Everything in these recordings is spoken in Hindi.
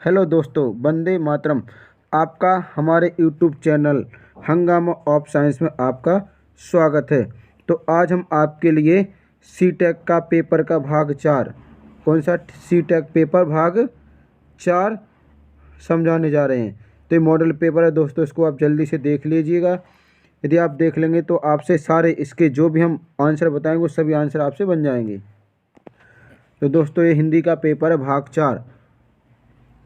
हेलो दोस्तों, वंदे मातरम। आपका हमारे यूट्यूब चैनल हंगामा ऑफ साइंस में आपका स्वागत है। तो आज हम आपके लिए सी टेक का पेपर का भाग 4, कौन सा सी टेक पेपर भाग 4 समझाने जा रहे हैं। तो ये मॉडल पेपर है दोस्तों, इसको आप जल्दी से देख लीजिएगा। यदि आप देख लेंगे तो आपसे सारे इसके जो भी हम आंसर बताएंगे वो सभी आंसर आपसे बन जाएंगे। तो दोस्तों ये हिंदी का पेपर है भाग 4,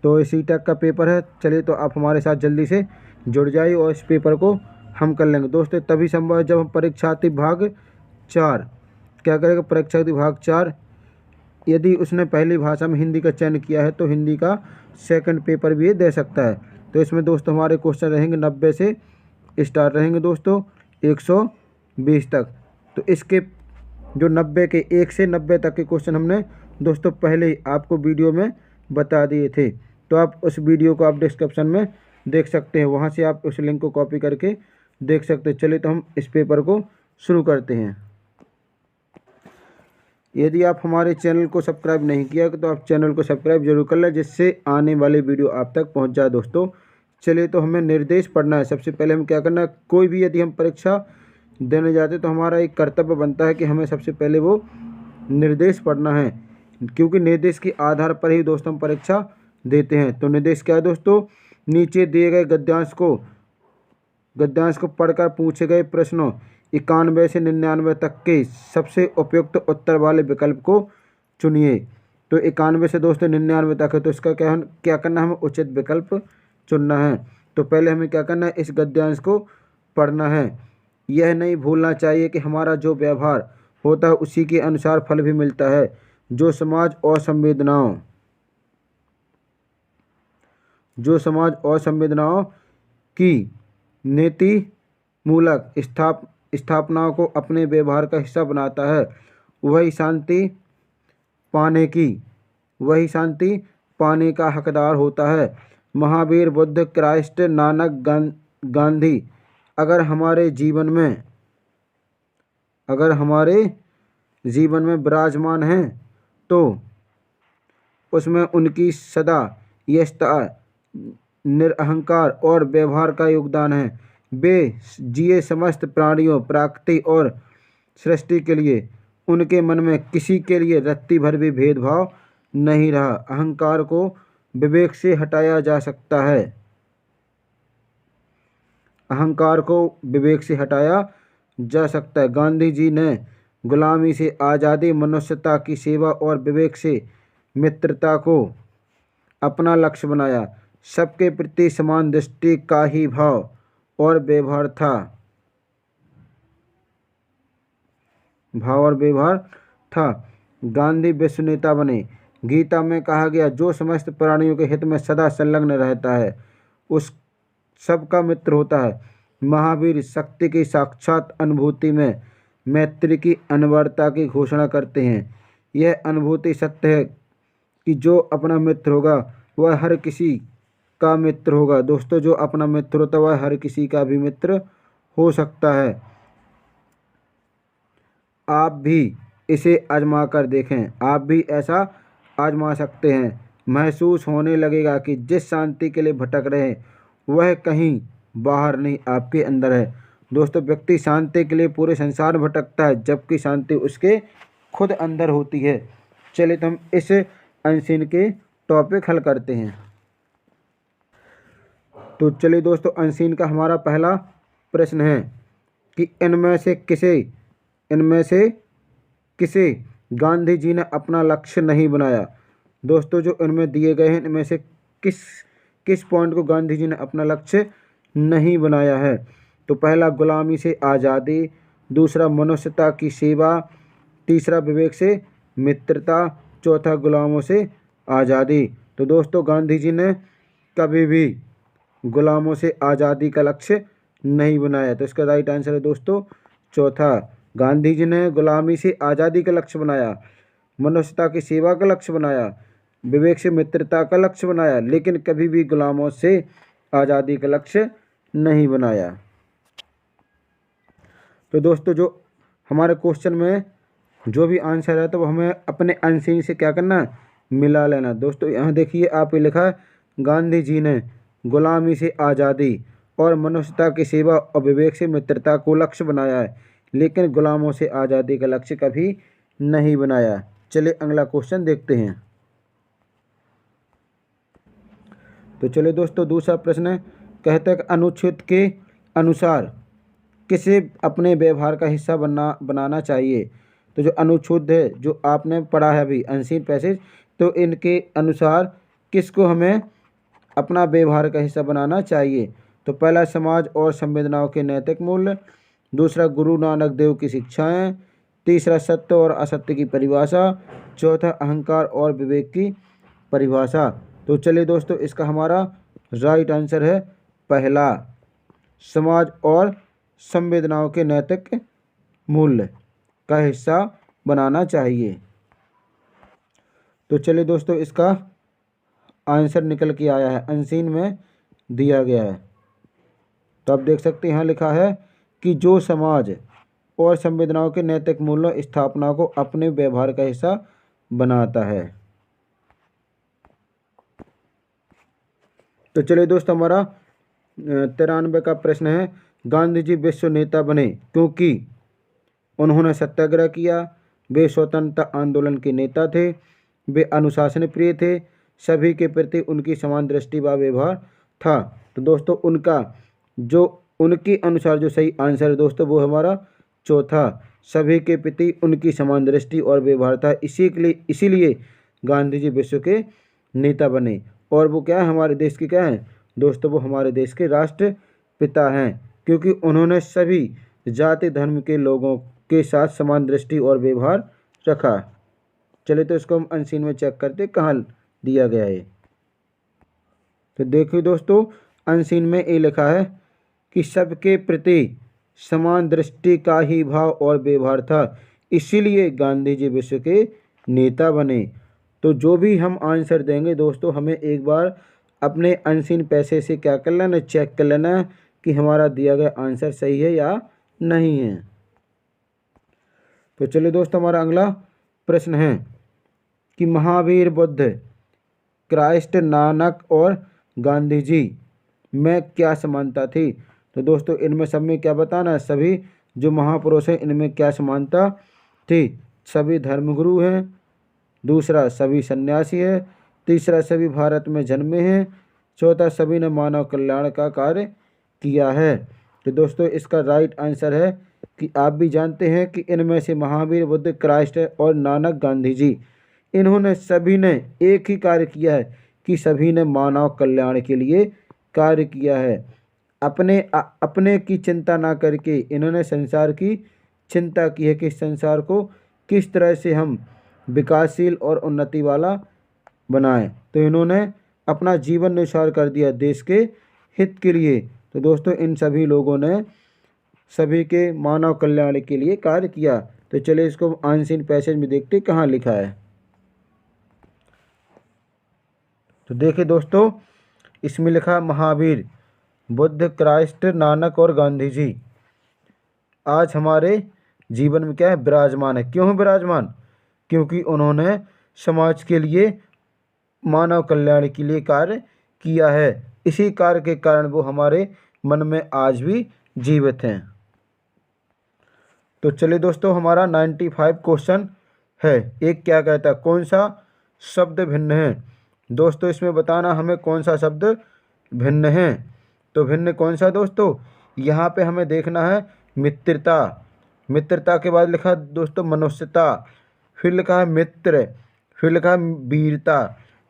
तो सी टेक का पेपर है। चलिए तो आप हमारे साथ जल्दी से जुड़ जाइए और इस पेपर को हम कर लेंगे। दोस्तों तभी संभव है जब हम परीक्षार्थी भाग 4 क्या करेगा। परीक्षार्थी भाग 4 यदि उसने पहली भाषा में हिंदी का चयन किया है तो हिंदी का सेकंड पेपर भी ये दे सकता है। तो इसमें दोस्तों हमारे क्वेश्चन रहेंगे 90 से स्टार्ट रहेंगे दोस्तों 120 तक। तो इसके जो 90 के 1 से 90 तक के क्वेश्चन हमने दोस्तों पहले ही आपको वीडियो में बता दिए थे। तो आप उस वीडियो को आप डिस्क्रिप्शन में देख सकते हैं, वहाँ से आप उस लिंक को कॉपी करके देख सकते हैं। चलिए तो हम इस पेपर को शुरू करते हैं। यदि आप हमारे चैनल को सब्सक्राइब नहीं किया तो आप चैनल को सब्सक्राइब जरूर कर लें, जिससे आने वाली वीडियो आप तक पहुंच जाए दोस्तों। चलिए तो हमें निर्देश पढ़ना है। सबसे पहले हम क्या करना है, कोई भी यदि हम परीक्षा देने जाते तो हमारा एक कर्तव्य बनता है कि हमें सबसे पहले वो निर्देश पढ़ना है, क्योंकि निर्देश के आधार पर ही दोस्तों हम परीक्षा देते हैं। तो निर्देश क्या है दोस्तों, नीचे दिए गए गद्यांश को पढ़कर पूछे गए प्रश्नों 91 से 99 तक के सबसे उपयुक्त उत्तर वाले विकल्प को चुनिए। तो 91 से दोस्तों 99 तक है, तो इसका क्या करना है, हमें उचित विकल्प चुनना है। तो पहले हमें क्या करना है, इस गद्यांश को पढ़ना है। यह नहीं भूलना चाहिए कि हमारा जो व्यवहार होता है उसी के अनुसार फल भी मिलता है। जो समाज और संवेदनाओं की नीति मूलक स्थापनाओं को अपने व्यवहार का हिस्सा बनाता है, वही शांति पाने का हकदार होता है। महावीर, बुद्ध, क्राइस्ट, नानक, गांधी अगर हमारे जीवन में विराजमान हैं तो उसमें उनकी सदा यशता, निरअहंकार और व्यवहार का योगदान है। वे जिए समस्त प्राणियों, प्रकृति और सृष्टि के लिए। उनके मन में किसी के लिए रत्ती भर भी भेदभाव नहीं रहा। अहंकार को विवेक से हटाया जा सकता है। गांधी जी ने गुलामी से आज़ादी, मनुष्यता की सेवा और विवेक से मित्रता को अपना लक्ष्य बनाया। सबके प्रति समान दृष्टि का ही भाव और व्यवहार था। गांधी विश्व नेता बने। गीता में कहा गया, जो समस्त प्राणियों के हित में सदा संलग्न रहता है उस सबका मित्र होता है। महावीर शक्ति की साक्षात अनुभूति में मैत्री की अनिवार्यता की घोषणा करते हैं। यह अनुभूति सत्य है कि जो अपना मित्र होगा वह हर किसी का मित्र होगा। दोस्तों जो अपना मित्र होता है वह हर किसी का भी मित्र हो सकता है। आप भी इसे आजमा कर देखें, आप भी ऐसा आजमा सकते हैं। महसूस होने लगेगा कि जिस शांति के लिए भटक रहे हैं वह कहीं बाहर नहीं, आपके अंदर है। दोस्तों व्यक्ति शांति के लिए पूरे संसार में भटकता है, जबकि शांति उसके खुद अंदर होती है। चलिए तो हम इस अनसीन के टॉपिक हल करते हैं। तो चलिए दोस्तों, अनसीन का हमारा पहला प्रश्न है कि इनमें से किसे गांधी जी ने अपना लक्ष्य नहीं बनाया। दोस्तों जो इनमें दिए गए हैं इनमें से किस पॉइंट को गांधी जी ने अपना लक्ष्य नहीं बनाया है। तो पहला गुलामी से आज़ादी, दूसरा मनुष्यता की सेवा, तीसरा विवेक से मित्रता, चौथा गुलामों से आज़ादी। तो दोस्तों गांधी जी ने कभी भी गुलामों से आज़ादी का लक्ष्य नहीं बनाया। तो इसका राइट आंसर है दोस्तों चौथा। गांधी जी ने गुलामी से आज़ादी का लक्ष्य बनाया, मनुष्यता की सेवा का लक्ष्य बनाया, विवेक से मित्रता का लक्ष्य बनाया, लेकिन कभी भी गुलामों से आज़ादी का लक्ष्य नहीं बनाया। तो दोस्तों जो हमारे क्वेश्चन में जो भी आंसर है तो वो हमें अपने अनसीन से क्या करना है, मिला लेना। दोस्तों यहाँ देखिए आप ये लिखा है गांधी जी ने गुलामी से आज़ादी और मनुष्यता की सेवा और विवेक से मित्रता को लक्ष्य बनाया है, लेकिन गुलामों से आज़ादी का लक्ष्य कभी नहीं बनाया। चलिए अगला क्वेश्चन देखते हैं। तो चलिए दोस्तों, दूसरा प्रश्न है, कहते हैं कि अनुच्छेद के अनुसार किसे अपने व्यवहार का हिस्सा बनाना चाहिए। तो जो अनुच्छेद है जो आपने पढ़ा है अभी अनसीन पैसेज, तो इनके अनुसार किसको हमें अपना व्यवहार का हिस्सा बनाना चाहिए। तो पहला, समाज और संवेदनाओं के नैतिक मूल्य। दूसरा, गुरु नानक देव की शिक्षाएं। तीसरा, सत्य और असत्य की परिभाषा। चौथा, अहंकार और विवेक की परिभाषा। तो चलिए दोस्तों, इसका हमारा राइट आंसर है पहला, समाज और संवेदनाओं के नैतिक मूल्य का हिस्सा बनाना चाहिए। तो चलिए दोस्तों, इसका आंसर निकल के आया है, अनसीन में दिया गया है। तो आप देख सकते हैं यहाँ लिखा है कि जो समाज और संवेदनाओं के नैतिक मूल्यों स्थापना को अपने व्यवहार का हिस्सा बनाता है। तो चलिए दोस्तों, हमारा 93 का प्रश्न है, गांधी जी विश्व नेता बने क्योंकि उन्होंने सत्याग्रह किया, वे स्वतंत्रता आंदोलन के नेता थे, वे अनुशासन प्रिय थे, सभी के प्रति उनकी समान दृष्टि व व्यवहार था। तो दोस्तों, उनका जो उनके अनुसार जो सही आंसर है दोस्तों वो हमारा चौथा, सभी के प्रति उनकी समान दृष्टि और व्यवहार था, इसीलिए गांधी जी विश्व के नेता बने। और वो क्या है, हमारे देश के क्या हैं दोस्तों, वो हमारे देश के राष्ट्रपिता हैं, क्योंकि उन्होंने सभी जाति धर्म के लोगों के साथ समान दृष्टि और व्यवहार रखा। चलिए तो इसको हम अनसीन में चेक करते कहाँ दिया गया है। तो देखिए दोस्तों, अनसीन में ये लिखा है कि सबके प्रति समान दृष्टि का ही भाव और व्यवहार था, इसीलिए गांधी जी विश्व के नेता बने। तो जो भी हम आंसर देंगे दोस्तों, हमें एक बार अपने अनसीन पैसे से क्या कर लेना, चेक कर लेना कि हमारा दिया गया आंसर सही है या नहीं है। तो चलिए दोस्तों, हमारा अगला प्रश्न है कि महावीर, बुद्ध, क्राइस्ट, नानक और गांधी जी में क्या समानता थी। तो दोस्तों, इनमें सब में क्या बताना है, सभी जो महापुरुष हैं इनमें क्या समानता थी। सभी धर्मगुरु हैं। दूसरा, सभी सन्यासी हैं। तीसरा, सभी भारत में जन्मे हैं। चौथा, सभी ने मानव कल्याण का कार्य किया है। तो दोस्तों, इसका राइट आंसर है कि आप भी जानते हैं कि इनमें से महावीर, बुद्ध, क्राइस्ट और नानक, गांधी जी, इन्होंने सभी ने एक ही कार्य किया है कि सभी ने मानव कल्याण के लिए कार्य किया है। अपने की चिंता ना करके इन्होंने संसार की चिंता की है कि संसार को किस तरह से हम विकासशील और उन्नति वाला बनाएं। तो इन्होंने अपना जीवन न्यौछावर कर दिया देश के हित के लिए। तो दोस्तों, इन सभी लोगों ने सभी के मानव कल्याण के लिए कार्य किया। तो चलिए इसको अनसीन पैसेज में देखते कहाँ लिखा है। तो देखिए दोस्तों, इसमें लिखा महावीर, बुद्ध, क्राइस्ट, नानक और गांधी जी आज हमारे जीवन में क्या है, विराजमान है। क्यों है विराजमान, क्योंकि उन्होंने समाज के लिए, मानव कल्याण के लिए कार्य किया है। इसी कार्य के कारण वो हमारे मन में आज भी जीवित हैं। तो चलिए दोस्तों, हमारा 95 क्वेश्चन है। एक क्या कहता है, कौन सा शब्द भिन्न है। दोस्तों, इसमें बताना हमें कौन सा शब्द भिन्न है। तो भिन्न कौन सा दोस्तों, यहाँ पे हमें देखना है मित्रता। मित्रता के बाद लिखा दोस्तों मनुष्यता, फिर लिखा है मित्र, फिर लिखा है वीरता।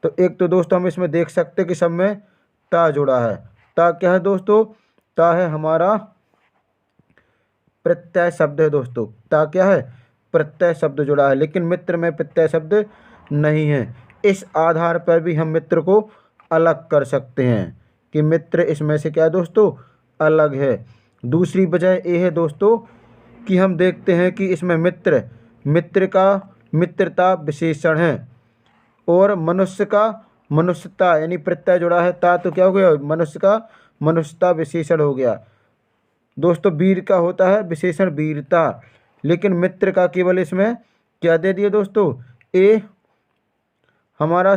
तो एक तो दोस्तों हम इसमें देख सकते हैं कि सब में ता जुड़ा है। ता क्या है दोस्तों, ता है हमारा प्रत्यय शब्द है दोस्तों। ता क्या है, प्रत्यय शब्द जुड़ा है, लेकिन मित्र में प्रत्यय शब्द नहीं है। इस आधार पर भी हम मित्र को अलग कर सकते हैं कि मित्र इसमें से क्या है दोस्तों, अलग है। दूसरी वजह ये है दोस्तों कि हम देखते हैं कि इसमें मित्र का मित्रता विशेषण है और मनुष्य का मनुष्यता यानी प्रत्यय जुड़ा है। ता तो क्या हो गया, मनुष्य का मनुष्यता विशेषण हो गया दोस्तों। वीर का होता है विशेषण वीरता, लेकिन मित्र का केवल इसमें क्या दे दिया दोस्तों, ए हमारा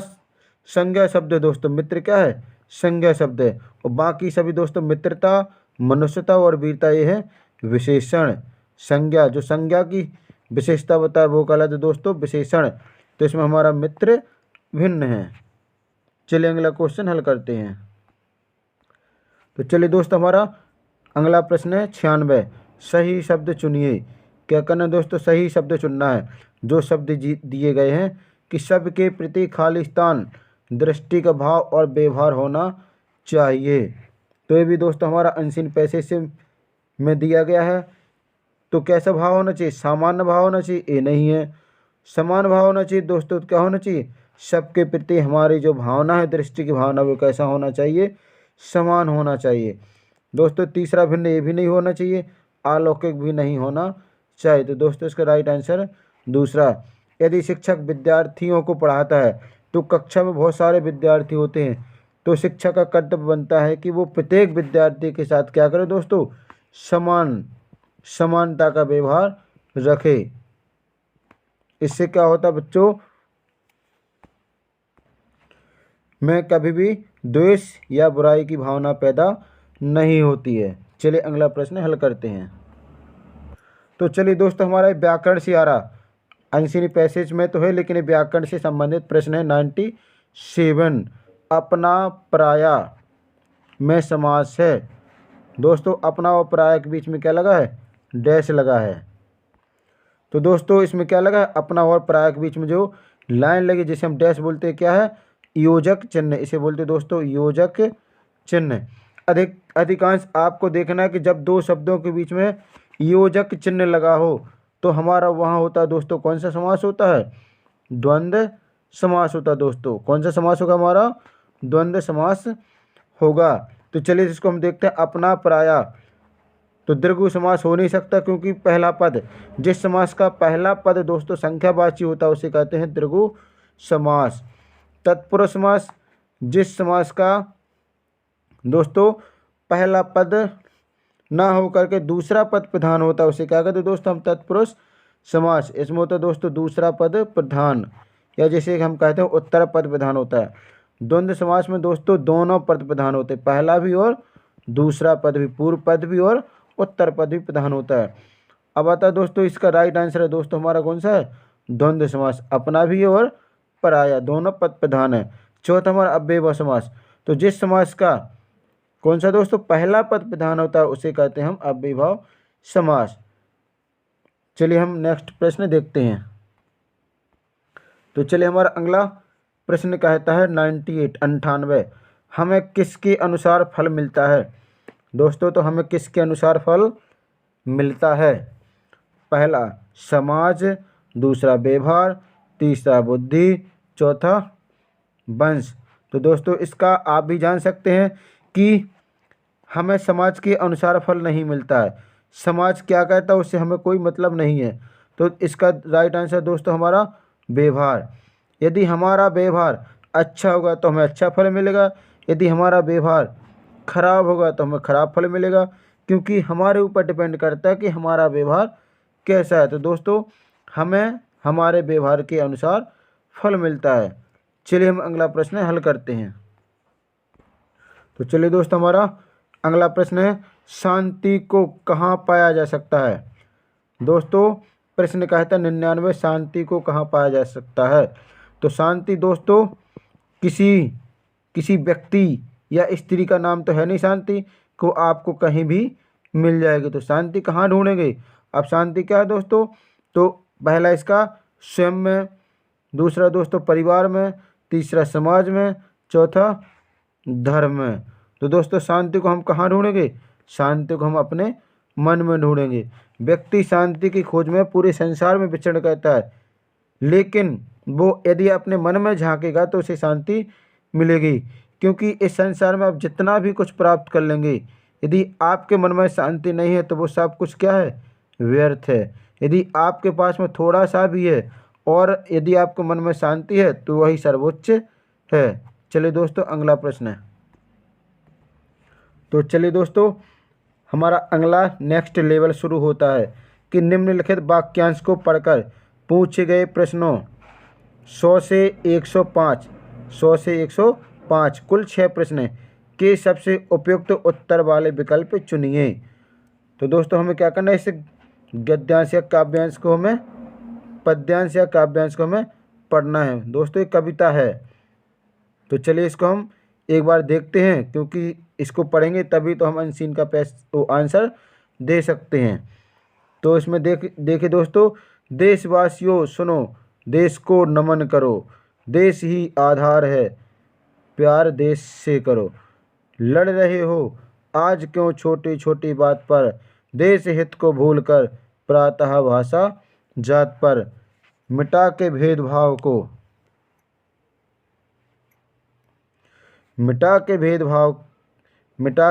संज्ञा शब्द है दोस्तों। मित्र क्या है? संज्ञा शब्द है। और बाकी सभी दोस्तों मित्रता, मनुष्यता और वीरता ये है विशेषण। संज्ञा जो संज्ञा की विशेषता बताए वो कहलाता है दोस्तों विशेषण। तो इसमें हमारा मित्र भिन्न है। चलिए अगला क्वेश्चन हल करते हैं। तो चलिए दोस्तों हमारा अगला प्रश्न है 96। सही शब्द चुनिए। क्या करना है दोस्तों? सही शब्द चुनना है। जो शब्द दिए गए हैं कि सबके प्रति खालिस्तान दृष्टि का भाव और व्यवहार होना चाहिए। तो ये भी दोस्तों हमारा अनसीन पैसेज से में दिया गया है। तो कैसा भाव होना चाहिए? सामान्य भाव होना चाहिए। ये नहीं है। समान भाव होना चाहिए दोस्तों। तो क्या होना चाहिए? सबके प्रति हमारी जो भावना है, दृष्टि की भावना, वो कैसा होना चाहिए? समान होना चाहिए दोस्तों। तीसरा भिन्न ये भी नहीं होना चाहिए, अलौकिक भी नहीं होना चाहिए। तो दोस्तों इसका राइट आंसर दूसरा। यदि शिक्षक विद्यार्थियों को पढ़ाता है तो कक्षा में बहुत सारे विद्यार्थी होते हैं, तो शिक्षक का कर्तव्य बनता है कि वो प्रत्येक विद्यार्थी के साथ क्या करे दोस्तों? समानता का व्यवहार रखे। इससे क्या होता है बच्चों? में कभी भी द्वेष या बुराई की भावना पैदा नहीं होती है। चलिए अगला प्रश्न हल करते हैं। तो चलिए दोस्तों हमारा व्याकरण से आ रहा, अनसीन पैसेज में तो है लेकिन ये व्याकरण से संबंधित प्रश्न है 97। अपना पराया में समास है। दोस्तों अपना और पराया के बीच में क्या लगा है? डैश लगा है। तो दोस्तों इसमें क्या लगा है? अपना और पराया के बीच में जो लाइन लगी जिसे हम डैश बोलते हैं क्या है? योजक चिन्ह। इसे बोलते हैं दोस्तों योजक चिन्ह। अधिकांश आपको देखना है कि जब दो शब्दों के बीच में योजक चिन्ह लगा हो तो हमारा वहाँ होता है दोस्तों कौन सा समास होता है? द्वंद्व समास होता है दोस्तों। कौन सा समास होगा हमारा? द्वंद्व समास होगा। तो चलिए इसको हम देखते हैं। अपना पराया तो दीर्घ समास हो नहीं सकता क्योंकि पहला पद, जिस समास का पहला पद दोस्तों संख्यावाची होता है उसे कहते हैं दीर्घ समास। तत्पुरुष समास, जिस समास का दोस्तों पहला पद ना हो करके दूसरा पद प्रधान होता है उसे क्या कहते हैं दोस्तों? हम तत्पुरुष समास। इसमें होता है दोस्तों दूसरा पद प्रधान, या जैसे हम कहते हैं उत्तर पद प्रधान होता है। द्वंद्व समास में दोस्तों दोनों पद प्रधान होते हैं, पहला भी और दूसरा पद भी, पूर्व पद भी और उत्तर पद भी प्रधान होता है। अब आता है दोस्तों इसका राइट आंसर है दोस्तों हमारा कौन सा है? द्वंद्व समास। अपना भी और पराया दोनों पद प्रधान है। चौथा हमारा अव्ययभाव समास। तो जिस समास का कौन सा दोस्तों पहला पद प्रधान होता है उसे कहते हैं हम अव्ययभाव समास। चलिए हम नेक्स्ट प्रश्न देखते हैं। तो चलिए हमारा अगला प्रश्न कहता है 98 हमें किसके अनुसार फल मिलता है? दोस्तों तो हमें किसके अनुसार फल मिलता है? पहला समाज, दूसरा व्यवहार, तीसरा बुद्धि, चौथा वंश। तो दोस्तों इसका आप भी जान सकते हैं कि हमें समाज के अनुसार फल नहीं मिलता है। समाज क्या कहता है उससे हमें कोई मतलब नहीं है। तो इसका राइट आंसर दोस्तों हमारा व्यवहार। यदि हमारा व्यवहार अच्छा होगा तो हमें अच्छा फल मिलेगा, यदि हमारा व्यवहार खराब होगा तो हमें खराब फल मिलेगा, क्योंकि हमारे ऊपर डिपेंड करता है कि हमारा व्यवहार कैसा है। तो दोस्तों हमें हमारे व्यवहार के अनुसार फल मिलता है। चलिए हम अगला प्रश्न हल करते हैं। तो चलिए दोस्तों हमारा अगला प्रश्न है शांति को कहाँ पाया जा सकता है? दोस्तों प्रश्न कहता है 99 शांति को कहाँ पाया जा सकता है? तो शांति दोस्तों किसी व्यक्ति या स्त्री का नाम तो है नहीं शांति को आपको कहीं भी मिल जाएगी। तो शांति कहाँ ढूंढेंगे? अब शांति क्या है दोस्तों? तो पहला इसका स्वयं में, दूसरा दोस्तों परिवार में, तीसरा समाज में, चौथा धर्म में। तो दोस्तों शांति को हम कहाँ ढूंढेंगे? शांति को हम अपने मन में ढूंढेंगे। व्यक्ति शांति की खोज में पूरे संसार में विचरण करता है, लेकिन वो यदि अपने मन में झांकेगा तो उसे शांति मिलेगी, क्योंकि इस संसार में आप जितना भी कुछ प्राप्त कर लेंगे, यदि आपके मन में शांति नहीं है तो वो सब कुछ क्या है? व्यर्थ है। यदि आपके पास में थोड़ा सा भी है और यदि आपके मन में शांति है तो वही सर्वोच्च है। चलिए दोस्तों अगला प्रश्न है। तो चलिए दोस्तों हमारा अगला नेक्स्ट लेवल शुरू होता है कि निम्नलिखित वाक्यांश को पढ़कर पूछे गए प्रश्नों 100 से 105 100 से 105। कुल 6 प्रश्न के सबसे उपयुक्त उत्तर वाले विकल्प चुनिए। तो दोस्तों हमें क्या करना है, इस गद्यांश या काव्यांश को हमें पद्यांश या काव्यांश को हमें पढ़ना है। दोस्तों ये कविता है, तो चलिए इसको हम एक बार देखते हैं, क्योंकि इसको पढ़ेंगे तभी तो हम अनसीन का आंसर दे सकते हैं। तो इसमें देखिए दोस्तों, देशवासियों सुनो, देश को नमन करो, देश ही आधार है, प्यार देश से करो, लड़ रहे हो आज क्यों छोटी छोटी बात पर, देश हित को भूलकर प्रातः भाषा जात पर, मिटा के भेदभाव को, मिटा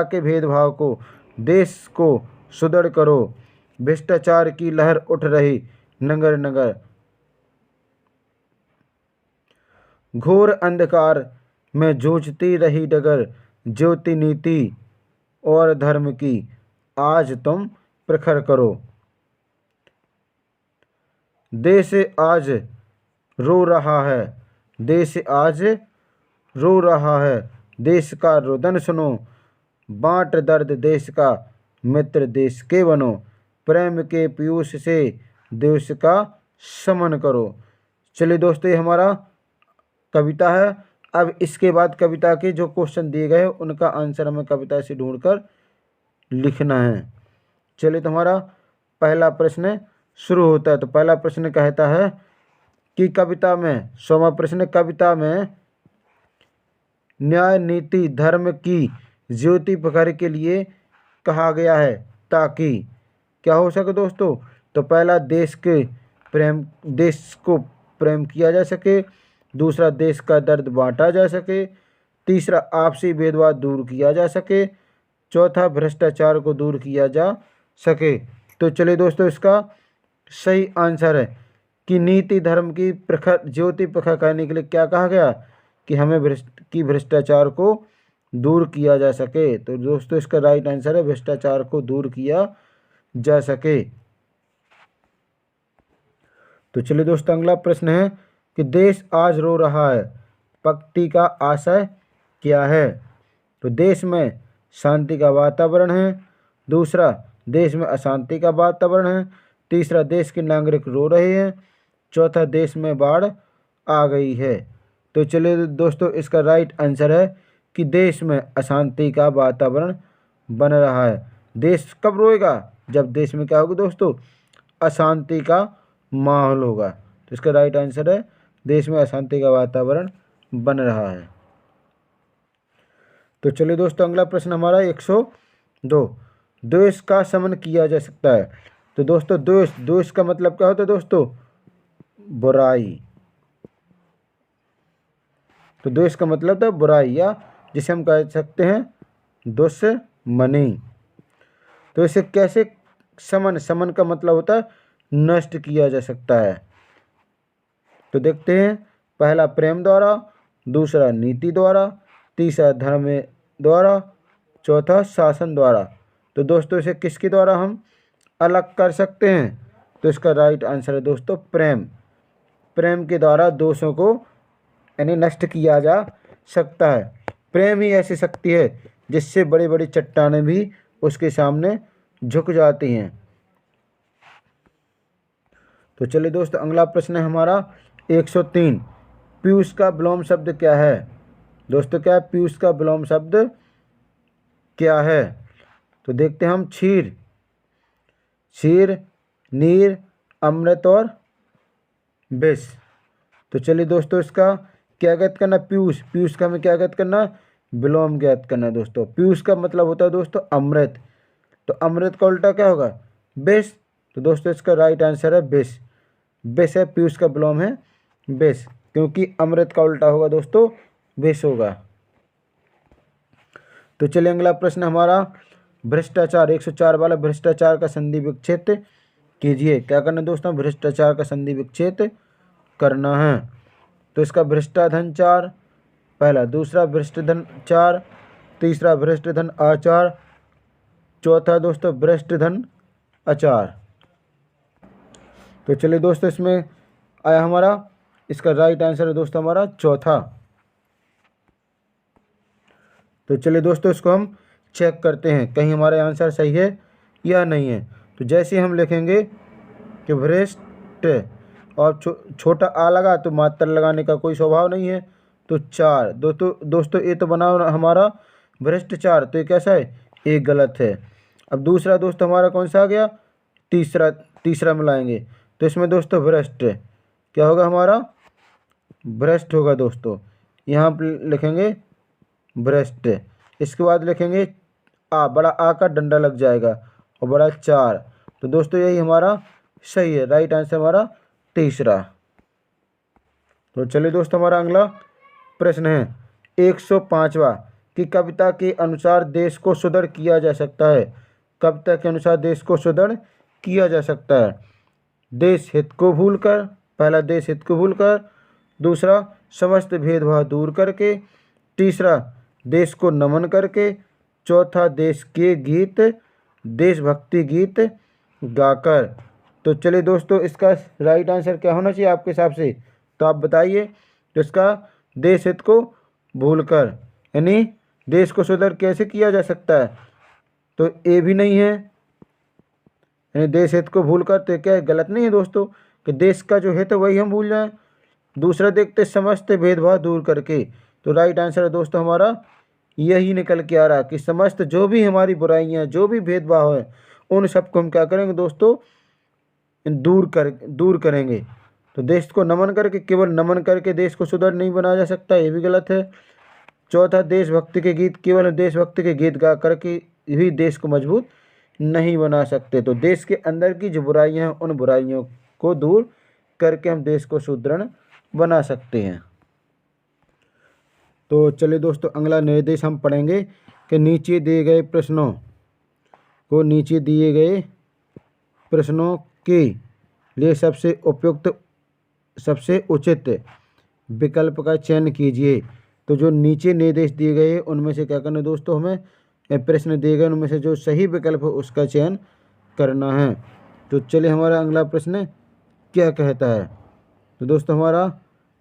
के भेदभाव को देश को सुदृढ़ करो, भ्रष्टाचार की लहर उठ रही नगर नगर, घोर अंधकार में जूझती रही डगर, ज्योति नीति और धर्म की आज तुम प्रखर करो, देश आज रो रहा है, देश आज रो रहा है, देश का रुदन सुनो, बांट दर्द देश का, मित्र देश के बनो, प्रेम के पीयूष से देश का समन करो। चलिए दोस्तों ये हमारा कविता है। अब इसके बाद कविता के जो क्वेश्चन दिए गए उनका आंसर हमें कविता से ढूंढकर लिखना है। चलिए तो हमारा पहला प्रश्न शुरू होता है। तो पहला प्रश्न कहता है कि कविता में, 100वां प्रश्न, कविता में न्याय नीति धर्म की ज्योति प्रखर के लिए कहा गया है ताकि क्या हो सके दोस्तों। तो पहला देश को प्रेम किया जा सके, दूसरा देश का दर्द बांटा जा सके, तीसरा आपसी भेदभाव दूर किया जा सके, चौथा भ्रष्टाचार को दूर किया जा सके। तो चलिए दोस्तों इसका सही आंसर है कि नीति धर्म की प्रखर ज्योति प्रखर करने के लिए क्या कहा गया कि हमें भ्रष्टाचार को दूर किया जा सके। तो दोस्तों इसका राइट आंसर है भ्रष्टाचार को दूर किया जा सके। तो चलिए दोस्तों अगला प्रश्न है कि देश आज रो रहा है, पंक्ति का आशय क्या है। तो देश में शांति का वातावरण है, दूसरा देश में अशांति का वातावरण है, तीसरा देश के नागरिक रो रहे हैं, चौथा देश में बाढ़ आ गई है। तो चलिए दोस्तों इसका राइट आंसर है कि देश में अशांति का वातावरण बन रहा है। देश कब रोएगा, जब देश में क्या होगा दोस्तों, अशांति का माहौल होगा। तो इसका राइट आंसर है देश में अशांति का वातावरण बन रहा है। तो चलिए दोस्तों अगला प्रश्न हमारा 102, द्वेष का शमन किया जा सकता है। तो दोस्तों द्वेष का मतलब क्या होता है दोस्तों, बुराई। तो द्वेष का मतलब था बुराई, या जिसे हम कह सकते हैं दुश्मनी। तो इसे कैसे समन का मतलब होता है नष्ट किया जा सकता है। तो देखते हैं, पहला प्रेम द्वारा, दूसरा नीति द्वारा, तीसरा धर्म द्वारा, चौथा शासन द्वारा। तो दोस्तों इसे किसके द्वारा हम अलग कर सकते हैं। तो इसका राइट आंसर है दोस्तों प्रेम के द्वारा दोषों को यानी नष्ट किया जा सकता है। प्रेम ही ऐसी शक्ति है जिससे बड़ी बड़ी चट्टानें भी उसके सामने झुक जाती हैं। तो चलिए दोस्तों अगला प्रश्न है हमारा 103, पीयूष का विलोम शब्द क्या है। दोस्तों क्या है पीयूष का विलोम शब्द क्या है। तो देखते हैं हम, क्षीर, नीर, अमृत और विष। तो चलिए दोस्तों इसका क्या ज्ञात करना, पीयूष का हमें क्या ज्ञात करना, विलोम ज्ञात करना। दोस्तों पीयूष का मतलब होता है दोस्तों अमृत, तो अमृत का उल्टा क्या होगा, विष। तो दोस्तों इसका राइट आंसर है विष है, पीयूष का विलोम है विष, क्योंकि अमृत का उल्टा होगा दोस्तों विष होगा। तो चलिए अगला प्रश्न हमारा भ्रष्टाचार 104 वाला, भ्रष्टाचार का संधि विच्छेद कीजिए। क्या करना दोस्तों, भ्रष्टाचार का संधि विच्छेद करना है। तो इसका भ्रष्टाधन 4 पहला, दूसरा भ्रष्टधन 4, तीसरा भ्रष्टधन आचार, चौथा दोस्तों भ्रष्टधन आचार। तो चलिए दोस्तों इसमें आया हमारा, इसका राइट आंसर है दोस्तों हमारा चौथा। तो चलिए दोस्तों इसको हम चेक करते हैं कहीं हमारा आंसर सही है या नहीं है। तो जैसे हम लिखेंगे कि भ्रष्ट और छोटा आ लगा तो मात्रा लगाने का कोई स्वभाव नहीं है, तो 4। दोस्तों ये तो बना हमारा भ्रष्टाचार, तो ये कैसा है, एक गलत है। अब दूसरा दोस्तों हमारा कौन सा आ गया, तीसरा मिलाएंगे तो इसमें दोस्तों भ्रष्ट क्या होगा, हमारा भ्रष्ट होगा दोस्तों। यहाँ पर लिखेंगे भ्रष्ट, इसके बाद लिखेंगे बड़ा आ का डंडा लग जाएगा और बड़ा 4। तो दोस्तों यही हमारा सही है, राइट आंसर हमारा तीसरा। तो चलिए दोस्तों हमारा अगला प्रश्न है 105वां कि कविता के अनुसार देश को सुदृढ़ किया जा सकता है। कविता के अनुसार देश को सुदृढ़ किया जा सकता है देश हित को भूलकर, पहला देश हित को भूलकर, दूसरा समस्त भेदभाव दूर करके, तीसरा देश को नमन करके, चौथा देश के गीत देशभक्ति गीत गाकर। तो चलिए दोस्तों इसका राइट आंसर क्या होना चाहिए आपके हिसाब से, तो आप बताइए। तो इसका देश हित को भूलकर, यानी देश को सुदृढ़ कैसे किया जा सकता है, तो ये भी नहीं है, यानी देश हित को भूलकर, तो क्या है, गलत नहीं है दोस्तों कि देश का जो हित है वही हम भूल जाएं। दूसरा देखते समस्त भेदभाव दूर करके, तो राइट आंसर है दोस्तों हमारा यही निकल के आ रहा कि समस्त जो भी हमारी बुराइयां जो भी भेदभाव है उन सबको हम क्या करेंगे दोस्तों, दूर करेंगे। तो देश को नमन करके, केवल नमन करके देश को सुदृढ़ नहीं बनाया जा सकता, ये भी गलत है। चौथा देशभक्ति के गीत, केवल देशभक्ति के गीत गा करके भी देश को मजबूत नहीं बना सकते। तो देश के अंदर की जो बुराइयां हैं उन बुराइयों को दूर करके हम देश को सुदृढ़ बना सकते हैं। तो चलिए दोस्तों अगला निर्देश हम पढ़ेंगे कि नीचे दिए गए प्रश्नों के लिए सबसे उपयुक्त सबसे उचित विकल्प का चयन कीजिए। तो जो नीचे निर्देश दिए गए हैं उनमें से क्या करना है दोस्तों, हमें प्रश्न दिए गए उनमें से जो सही विकल्प है उसका चयन करना है। तो चलिए हमारा अगला प्रश्न क्या कहता है। तो दोस्तों हमारा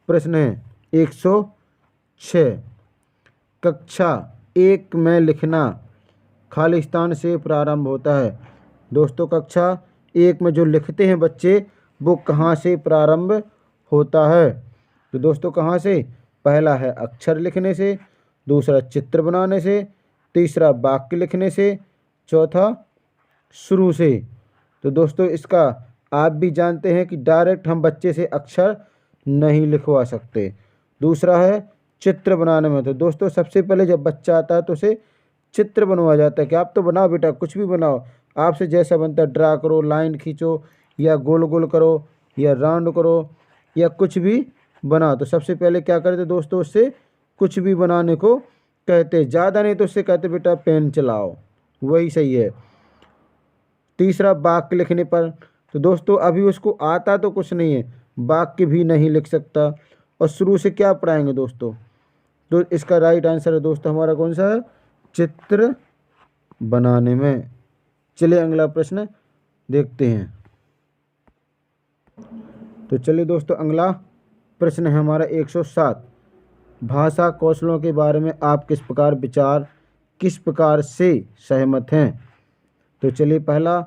प्रश्न है 106 कक्षा 1 में लिखना खालिस्तान से प्रारंभ होता है। दोस्तों कक्षा 1 में जो लिखते हैं बच्चे वो कहाँ से प्रारंभ होता है, तो दोस्तों कहाँ से, पहला है अक्षर लिखने से, दूसरा चित्र बनाने से, तीसरा वाक्य लिखने से, चौथा शुरू से। तो दोस्तों इसका आप भी जानते हैं कि डायरेक्ट हम बच्चे से अक्षर नहीं लिखवा सकते। दूसरा है चित्र बनाने में, तो दोस्तों सबसे पहले जब बच्चा आता है तो उसे चित्र बनवाया जाता है कि आप तो बनाओ बेटा, कुछ भी बनाओ, आपसे जैसा बनता है, ड्रा करो, लाइन खींचो, या गोल गोल करो, या राउंड करो, या कुछ भी बनाओ। तो सबसे पहले क्या करते दोस्तों, उससे कुछ भी बनाने को कहते, ज़्यादा नहीं तो उससे कहते बेटा पेन चलाओ, वही सही है। तीसरा वाक्य लिखने पर, तो दोस्तों अभी उसको आता तो कुछ नहीं है, वाक्य भी नहीं लिख सकता, और शुरू से क्या पढ़ाएंगे दोस्तों, तो इसका राइट आंसर है दोस्तों हमारा कौन सा है, चित्र बनाने में। चलिए अगला प्रश्न देखते हैं। तो चलिए दोस्तों अगला प्रश्न है हमारा 107 भाषा कौशलों के बारे में आप किस प्रकार से सहमत हैं। तो चलिए पहला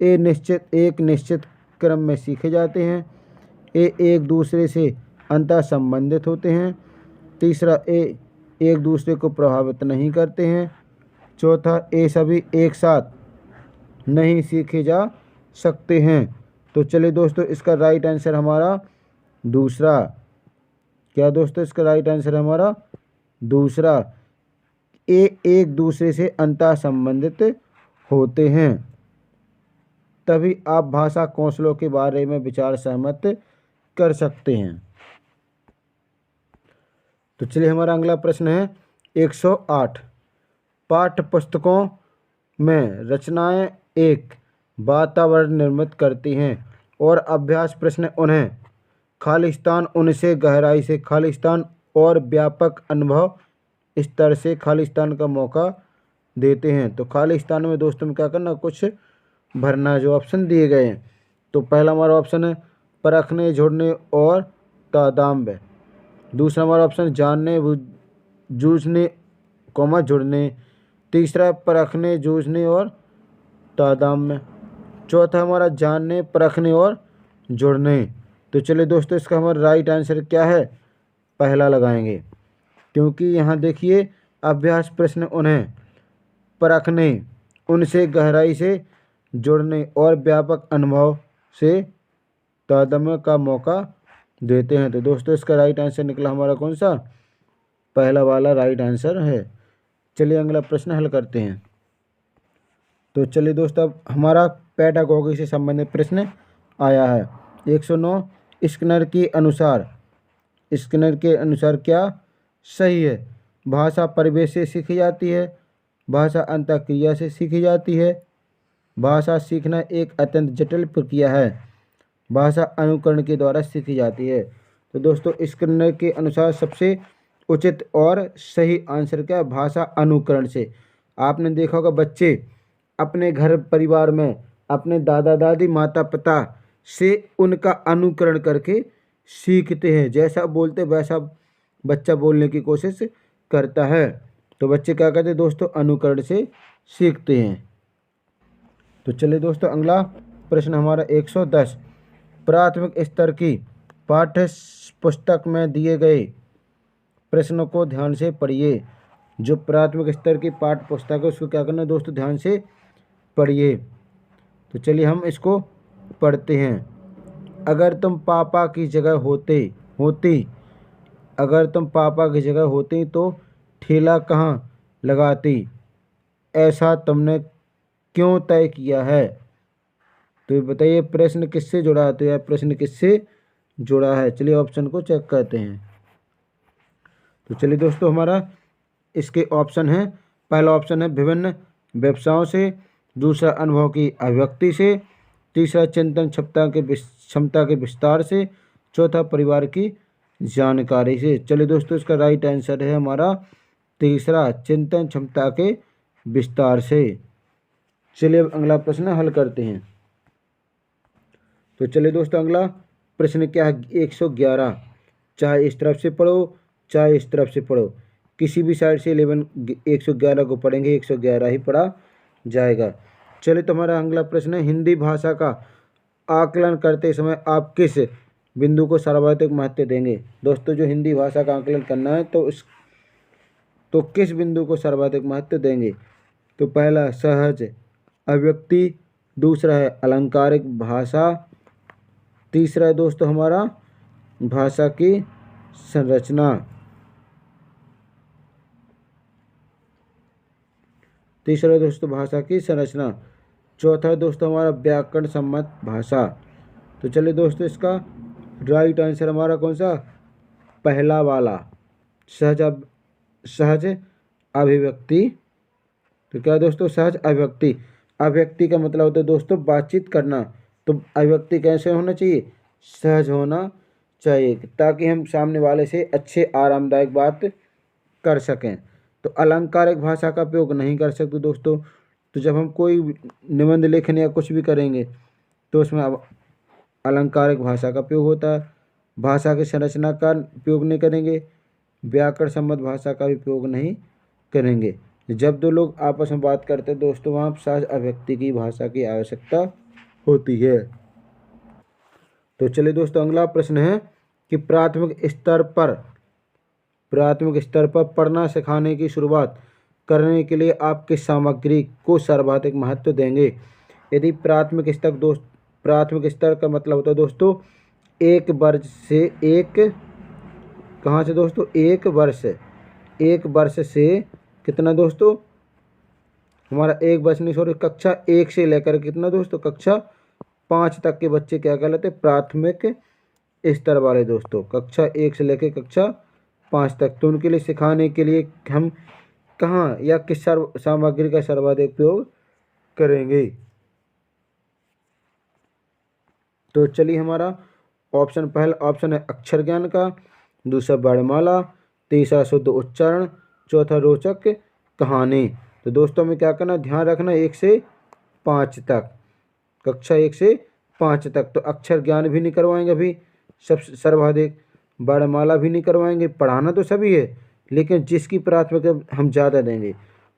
एक निश्चित क्रम में सीखे जाते हैं, एक दूसरे से अंतः संबंधित होते हैं, तीसरा एक दूसरे को प्रभावित नहीं करते हैं, चौथा सभी एक साथ नहीं सीखे जा सकते हैं। तो चलिए दोस्तों इसका राइट आंसर हमारा दूसरा, क्या दोस्तों इसका राइट आंसर है हमारा दूसरा, एक दूसरे से अंतः संबंधित होते हैं, तभी आप भाषा कौशलों के बारे में विचार सहमत कर सकते हैं। तो चलिए हमारा अगला प्रश्न है 108 पाठ्य पुस्तकों में रचनाएं एक वातावरण निर्मित करती हैं और अभ्यास प्रश्न उन्हें खालिस्तान उनसे गहराई से खालिस्तान और व्यापक अनुभव स्तर से खालिस्तान का मौका देते हैं। तो खालिस्तान में दोस्तों में क्या करना, कुछ भरना है, जो ऑप्शन दिए गए हैं। तो पहला हमारा ऑप्शन है परखने, जोड़ने और तादाम्य। दूसरा हमारा ऑप्शन जानने, जूझने कॉमा जुड़ने। तीसरा परखने, जूझने और तादात्म्य। चौथा हमारा जानने, परखने और जुड़ने। तो चलिए दोस्तों, इसका हमारा राइट आंसर क्या है, पहला लगाएंगे, क्योंकि यहाँ देखिए अभ्यास प्रश्न उन्हें परखने, उनसे गहराई से जुड़ने और व्यापक अनुभव से तादात्म्य का मौका देते हैं। तो दोस्तों इसका राइट आंसर निकला हमारा कौन सा, पहला वाला राइट आंसर है। चलिए अगला प्रश्न हल करते हैं। तो चलिए दोस्तों, अब हमारा पैडागोगी से संबंधित प्रश्न आया है। 109 स्किनर के अनुसार क्या सही है। भाषा परिवेश से सीखी जाती है, भाषा अंतःक्रिया से सीखी जाती है, भाषा सीखना एक अत्यंत जटिल प्रक्रिया है, भाषा अनुकरण के द्वारा सीखी जाती है। तो दोस्तों स्किनर के अनुसार सबसे उचित और सही आंसर क्या है, भाषा अनुकरण से। आपने देखा होगा बच्चे अपने घर परिवार में अपने दादा दादी माता पिता से उनका अनुकरण करके सीखते हैं, जैसा बोलते वैसा बच्चा बोलने की कोशिश करता है। तो बच्चे क्या करते हैं दोस्तों, अनुकरण से सीखते हैं। तो चलिए दोस्तों अगला प्रश्न हमारा 110 प्राथमिक स्तर की पाठ्य पुस्तक में दिए गए प्रश्नों को ध्यान से पढ़िए। जो प्राथमिक स्तर की पाठ्य पुस्तक है उसको क्या करना है दोस्तों, ध्यान से पढ़िए। तो चलिए हम इसको पढ़ते हैं। अगर तुम पापा की जगह होती अगर तुम पापा की जगह होती तो ठेला कहाँ लगाती, ऐसा तुमने क्यों तय किया है। तो ये बताइए प्रश्न किससे जुड़ा है, तो यह प्रश्न किससे जुड़ा है। चलिए ऑप्शन को चेक करते हैं। तो चलिए दोस्तों हमारा इसके ऑप्शन हैं, पहला ऑप्शन है विभिन्न व्यवसायों से, दूसरा अनुभव की अभिव्यक्ति से, तीसरा चिंतन क्षमता के विस्तार से, चौथा परिवार की जानकारी से। चलिए दोस्तों इसका राइट आंसर है हमारा तीसरा, चिंतन क्षमता के विस्तार से। चलिए अब अगला प्रश्न हल करते हैं। तो चलिए दोस्तों अगला प्रश्न क्या है, 111। चाहे इस तरफ से पढ़ो चाहे इस तरफ से पढ़ो, किसी भी साइड से 111 को पढ़ेंगे 111 ही पढ़ा जाएगा। चलिए तो हमारा अगला प्रश्न है, हिंदी भाषा का आकलन करते समय आप किस बिंदु को सर्वाधिक महत्व देंगे। दोस्तों जो हिंदी भाषा का आकलन करना है तो किस बिंदु को सर्वाधिक महत्व देंगे। तो पहला सहज अभिव्यक्ति, दूसरा है अलंकारिक भाषा, तीसरा है दोस्तों हमारा भाषा की संरचना, तीसरा है दोस्तों भाषा की संरचना, चौथा है दोस्तों हमारा व्याकरण सम्मत भाषा। तो चलिए दोस्तों इसका राइट आंसर हमारा कौन सा, पहला वाला सहज अभिव्यक्ति। तो क्या दोस्तों सहज अभिव्यक्ति, अभिव्यक्ति का मतलब होता है दोस्तों बातचीत करना। तो अभिव्यक्ति कैसे होना चाहिए, सहज होना चाहिए, ताकि हम सामने वाले से अच्छे आरामदायक बात कर सकें। तो अलंकारिक भाषा का उपयोग नहीं कर सकते दोस्तों। तो जब हम कोई निबंध लेखन या कुछ भी करेंगे तो उसमें अब अलंकारिक भाषा का उपयोग होता है। भाषा की संरचना का उपयोग नहीं करेंगे, व्याकरण सम्मत भाषा का भी उपयोग नहीं करेंगे। जब दो लोग आपस में बात करते हैं दोस्तों वहाँ सहज अभिव्यक्ति की भाषा की आवश्यकता होती है। तो चलिए दोस्तों अगला प्रश्न है कि प्राथमिक स्तर पर पढ़ना सिखाने की शुरुआत करने के लिए आप किस सामग्री को सर्वाधिक महत्व देंगे। यदि प्राथमिक स्तर का मतलब होता है दोस्तों एक वर्ष से कितना दोस्तों, हमारा एक वर्ष नहीं सॉरी कक्षा 1 से लेकर कितना दोस्तों कक्षा 5 तक के बच्चे क्या कहलाते हैं, प्राथमिक स्तर वाले दोस्तों, कक्षा 1 से लेकर कक्षा 5 तक। तो उनके लिए सिखाने के लिए हम कहाँ या किस सामग्री का सर्वाधिक उपयोग करेंगे। तो चलिए हमारा पहला ऑप्शन है अक्षर ज्ञान का, दूसरा वर्णमाला, तीसरा शुद्ध उच्चारण, चौथा रोचक कहानी। तो दोस्तों हमें क्या करना, ध्यान रखना 1 से 5 तक, कक्षा 1 से 5 तक। तो अक्षर ज्ञान भी नहीं करवाएंगे अभी सब सर्वाधिक, वर्णमाला भी नहीं करवाएंगे, पढ़ाना तो सभी है लेकिन जिसकी प्राथमिकता हम ज़्यादा देंगे।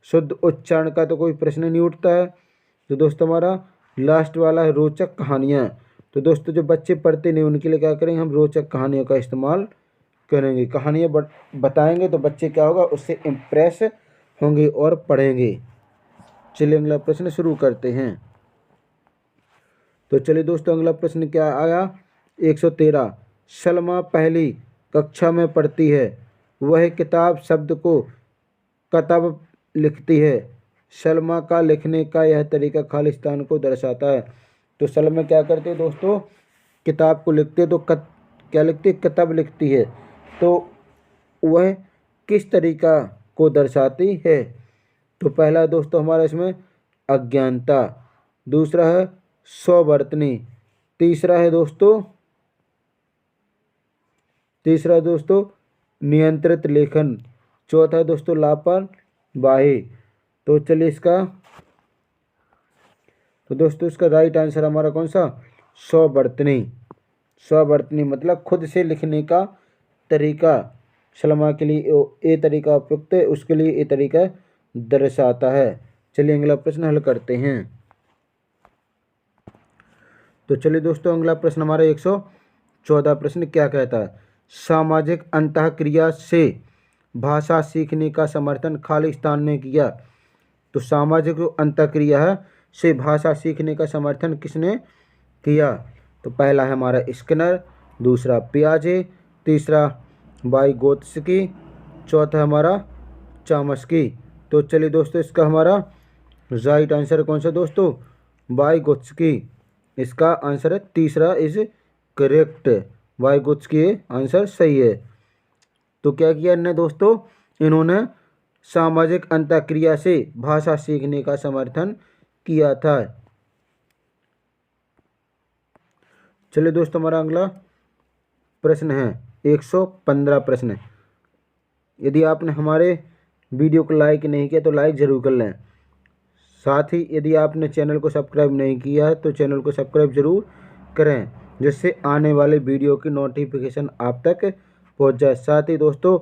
शुद्ध उच्चारण का तो कोई प्रश्न नहीं उठता है। तो दोस्तों हमारा लास्ट वाला है रोचक कहानियाँ। तो दोस्तों जो बच्चे पढ़ते नहीं उनके लिए क्या करेंगे, हम रोचक कहानियों का इस्तेमाल करेंगे। कहानियाँ बताएंगे तो बच्चे क्या होगा, उससे इम्प्रेस होंगे और पढ़ेंगे। चलिए अगला प्रश्न शुरू करते हैं। तो चलिए दोस्तों अगला प्रश्न क्या आया, 113। सलमा पहली कक्षा में पढ़ती है, वह किताब शब्द को कतब लिखती है। सलमा का लिखने का यह तरीका खालिस्तान को दर्शाता है। तो सलमा क्या करते हैं दोस्तों, किताब को लिखते तो क्या लिखती है, कतब लिखती है। तो वह किस तरीका को दर्शाती है। तो पहला दोस्तों हमारा इसमें अज्ञानता, दूसरा है स्ववर्तनी, तीसरा दोस्तों नियंत्रित लेखन, चौथा दोस्तों लापरवाही। तो चलिए इसका राइट आंसर हमारा कौन सा, स्ववर्तनी मतलब खुद से लिखने का तरीका। सलमा के लिए ये तरीका उपयुक्त है, उसके लिए ये तरीका दर्शाता है। चलिए अगला प्रश्न हल करते हैं। तो चलिए दोस्तों अगला प्रश्न हमारा 114 प्रश्न क्या कहता है, सामाजिक अंतःक्रिया से भाषा सीखने का समर्थन खालिस्तान ने किया। तो सामाजिक जो अंतःक्रिया है से भाषा सीखने का समर्थन किसने किया। तो पहला है हमारा स्किनर, दूसरा पियाजे, तीसरा वाइगोत्स्की, चौथा हमारा चामस्की। तो चलिए दोस्तों इसका हमारा राइट आंसर कौन सा दोस्तों, वाइगोत्स्की। इसका आंसर है तीसरा इज करेक्ट, वाइगोत्स्की आंसर सही है। तो क्या किया इन्होंने दोस्तों, इन्होंने सामाजिक अंतःक्रिया से भाषा सीखने का समर्थन किया था। चलिए दोस्तों हमारा अगला प्रश्न है 115 प्रश्न। यदि आपने हमारे वीडियो को लाइक नहीं किया तो लाइक ज़रूर कर लें। साथ ही यदि आपने चैनल को सब्सक्राइब नहीं किया है तो चैनल को सब्सक्राइब जरूर करें, जिससे आने वाले वीडियो की नोटिफिकेशन आप तक पहुंच जाए। साथ ही दोस्तों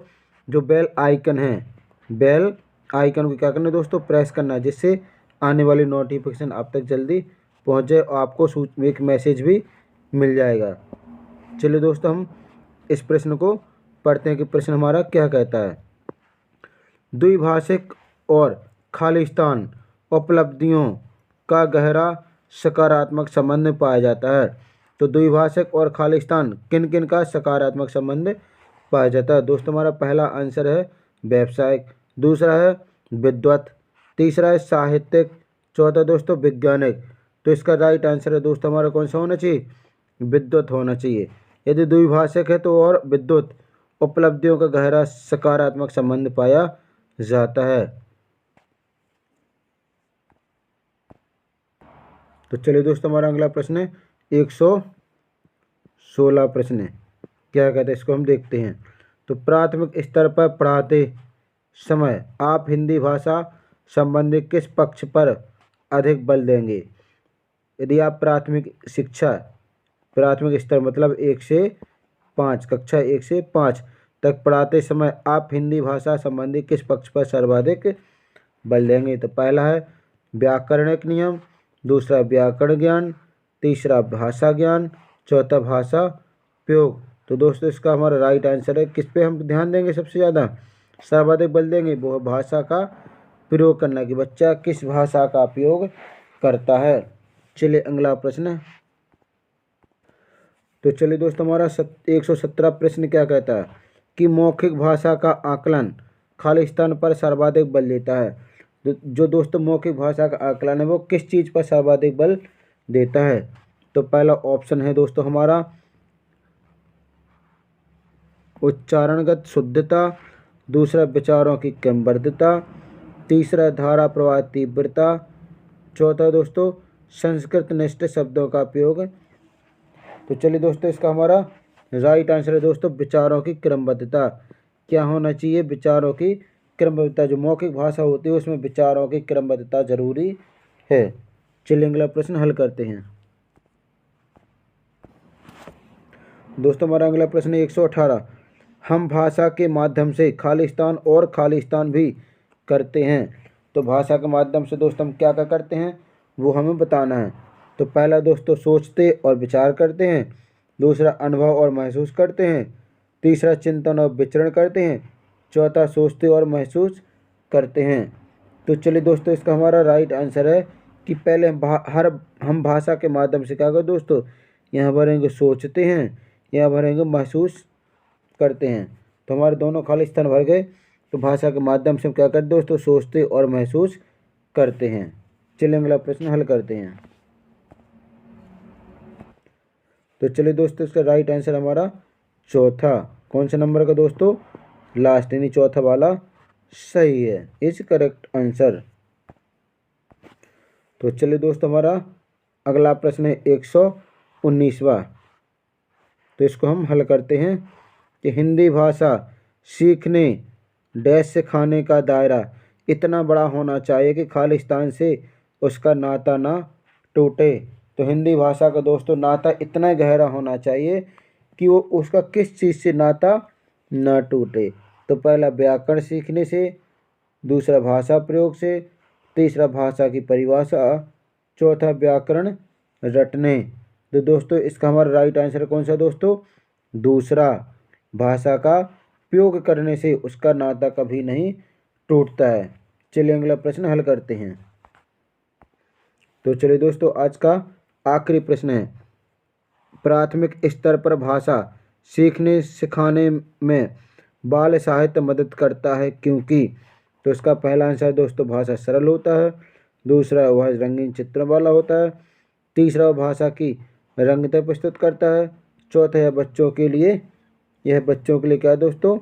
जो बेल आइकन है, बेल आइकन को क्या करना है दोस्तों, प्रेस करना है, जिससे आने वाली नोटिफिकेशन आप तक जल्दी पहुंच जाए और आपको एक मैसेज भी मिल जाएगा। चलिए दोस्तों हम इस प्रश्न को पढ़ते हैं कि प्रश्न हमारा क्या कहता है। द्विभाषिक और खालिस्तान उपलब्धियों का गहरा सकारात्मक संबंध पाया जाता है। तो द्विभाषिक और खालिस्तान किन किन का सकारात्मक संबंध पाया जाता है। दोस्तों हमारा पहला आंसर है व्यावसायिक, दूसरा है विद्वत, तीसरा है साहित्यिक, चौथा दोस्तों वैज्ञानिक। तो इसका राइट आंसर है दोस्तों हमारा कौन सा होना चाहिए, विद्वत होना चाहिए। यदि द्विभाषिक है तो और विद्वत उपलब्धियों का गहरा सकारात्मक संबंध पाया जाता है। तो चलिए दोस्तों हमारा अगला प्रश्न है 116 प्रश्न है, क्या कहते हैं इसको हम देखते हैं। तो प्राथमिक स्तर पर पढ़ाते समय आप हिंदी भाषा संबंधी किस पक्ष पर अधिक बल देंगे। यदि आप प्राथमिक शिक्षा, प्राथमिक स्तर मतलब 1 से 5, कक्षा 1 से 5 तक पढ़ाते समय आप हिंदी भाषा संबंधी किस पक्ष पर सर्वाधिक बल देंगे। तो पहला है व्याकरणिक नियम, दूसरा व्याकरण ज्ञान, तीसरा भाषा ज्ञान, चौथा भाषा प्रयोग। तो दोस्तों इसका हमारा राइट आंसर है किस पे हम ध्यान देंगे, सबसे ज़्यादा सर्वाधिक बल देंगे, वो भाषा का प्रयोग करना, कि बच्चा किस भाषा का प्रयोग करता है। चलिए अगला प्रश्न। तो चलिए दोस्तों हमारा 117 प्रश्न क्या कहता है कि मौखिक भाषा का आकलन खालिस्तान पर सर्वाधिक बल देता है। जो दोस्तों मौखिक भाषा का आकलन है वो किस चीज़ पर सर्वाधिक बल देता है। तो पहला ऑप्शन है दोस्तों हमारा उच्चारणगत शुद्धता, दूसरा विचारों की क्रमबद्धता, तीसरा धारा प्रवाह तीव्रता, चौथा दोस्तों संस्कृत निष्ठ शब्दों का उपयोग। तो चलिए दोस्तों इसका हमारा राइट आंसर है दोस्तों विचारों की क्रमबद्धता। क्या होना चाहिए, विचारों की क्रमबद्धता। जो मौखिक भाषा होती है उसमें विचारों की क्रमबद्धता जरूरी है। चलिए अगला प्रश्न हल करते हैं। दोस्तों हमारा अगला प्रश्न है 118। हम भाषा के माध्यम से खालिस्तान और खालिस्तान भी करते हैं। तो भाषा के माध्यम से दोस्तों हम क्या क्या करते हैं वो हमें बताना है। तो पहला दोस्तों सोचते और विचार करते हैं, दूसरा अनुभव और महसूस करते हैं, तीसरा चिंतन और विचरण करते हैं, चौथा सोचते और महसूस करते हैं। तो चलिए दोस्तों इसका हमारा राइट आंसर है कि पहले हम भाषा के माध्यम से क्या करें दोस्तों, यहाँ भरेंगे सोचते हैं, यहाँ भरेंगे महसूस करते हैं। तो हमारे दोनों खाली स्थान भर गए। तो भाषा के माध्यम से हम क्या करते दोस्तों, सोचते और महसूस करते हैं। चलिए अगला प्रश्न हल करते हैं। तो चलिए दोस्तों इसका राइट आंसर हमारा चौथा, कौन सा नंबर का दोस्तों, लास्ट यानी चौथा वाला सही है, इज करेक्ट आंसर। तो चलिए दोस्तों हमारा अगला प्रश्न है 119वां। तो इसको हम हल करते हैं कि हिंदी भाषा सीखने डैश सिखाने का दायरा इतना बड़ा होना चाहिए कि खालिस्तान से उसका नाता ना टूटे। तो हिंदी भाषा का दोस्तों नाता इतना गहरा होना चाहिए कि वो उसका किस चीज़ से नाता ना टूटे। तो पहला व्याकरण सीखने से, दूसरा भाषा प्रयोग से, तीसरा भाषा की परिभाषा, चौथा व्याकरण रटने। तो दोस्तों इसका हमारा राइट आंसर कौन सा दोस्तों, दूसरा, भाषा का प्रयोग करने से उसका नाता कभी नहीं टूटता है। चलिए अगला प्रश्न हल करते हैं। तो चलिए दोस्तों आज का आखिरी प्रश्न है, प्राथमिक स्तर पर भाषा सीखने सिखाने में बाल साहित्य मदद करता है क्योंकि। तो इसका पहला आंसर दोस्तों भाषा सरल होता है, दूसरा वह रंगीन चित्र वाला होता है, तीसरा भाषा की रंगता प्रस्तुत करता है, चौथा यह बच्चों के लिए क्या है दोस्तों,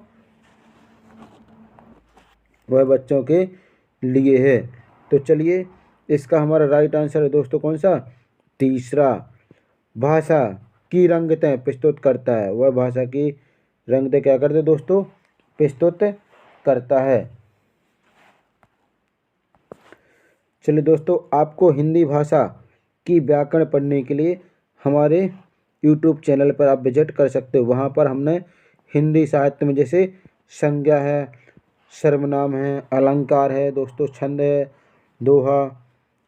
वह बच्चों के लिए है। तो चलिए इसका हमारा राइट आंसर है दोस्तों कौन सा, तीसरा, भाषा की रंगतें प्रस्तुत करता है, वह भाषा की रंगतें क्या करते दोस्तों, प्रस्तुत करता है। चलिए दोस्तों आपको हिंदी भाषा की व्याकरण पढ़ने के लिए हमारे YouTube चैनल पर आप विजिट कर सकते हो। वहाँ पर हमने हिंदी साहित्य में जैसे संज्ञा है, सर्वनाम है, अलंकार है दोस्तों, छंद है, दोहा,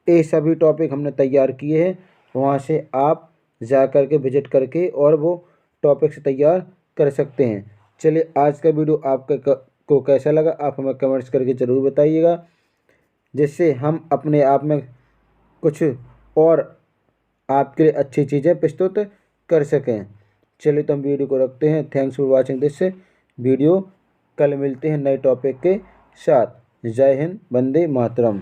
ये सभी टॉपिक हमने तैयार किए हैं। वहाँ से आप जा कर के विजिट करके और वो टॉपिक से तैयार कर सकते हैं। चलिए आज का वीडियो को कैसा लगा आप हमें कमेंट्स करके ज़रूर बताइएगा, जिससे हम अपने आप में कुछ और आपके लिए अच्छी चीज़ें प्रस्तुत कर सकें। चलिए तो हम वीडियो को रखते हैं। Thanks for watching this video. कल मिलते हैं नए टॉपिक के साथ। जय हिंद, वंदे मातरम।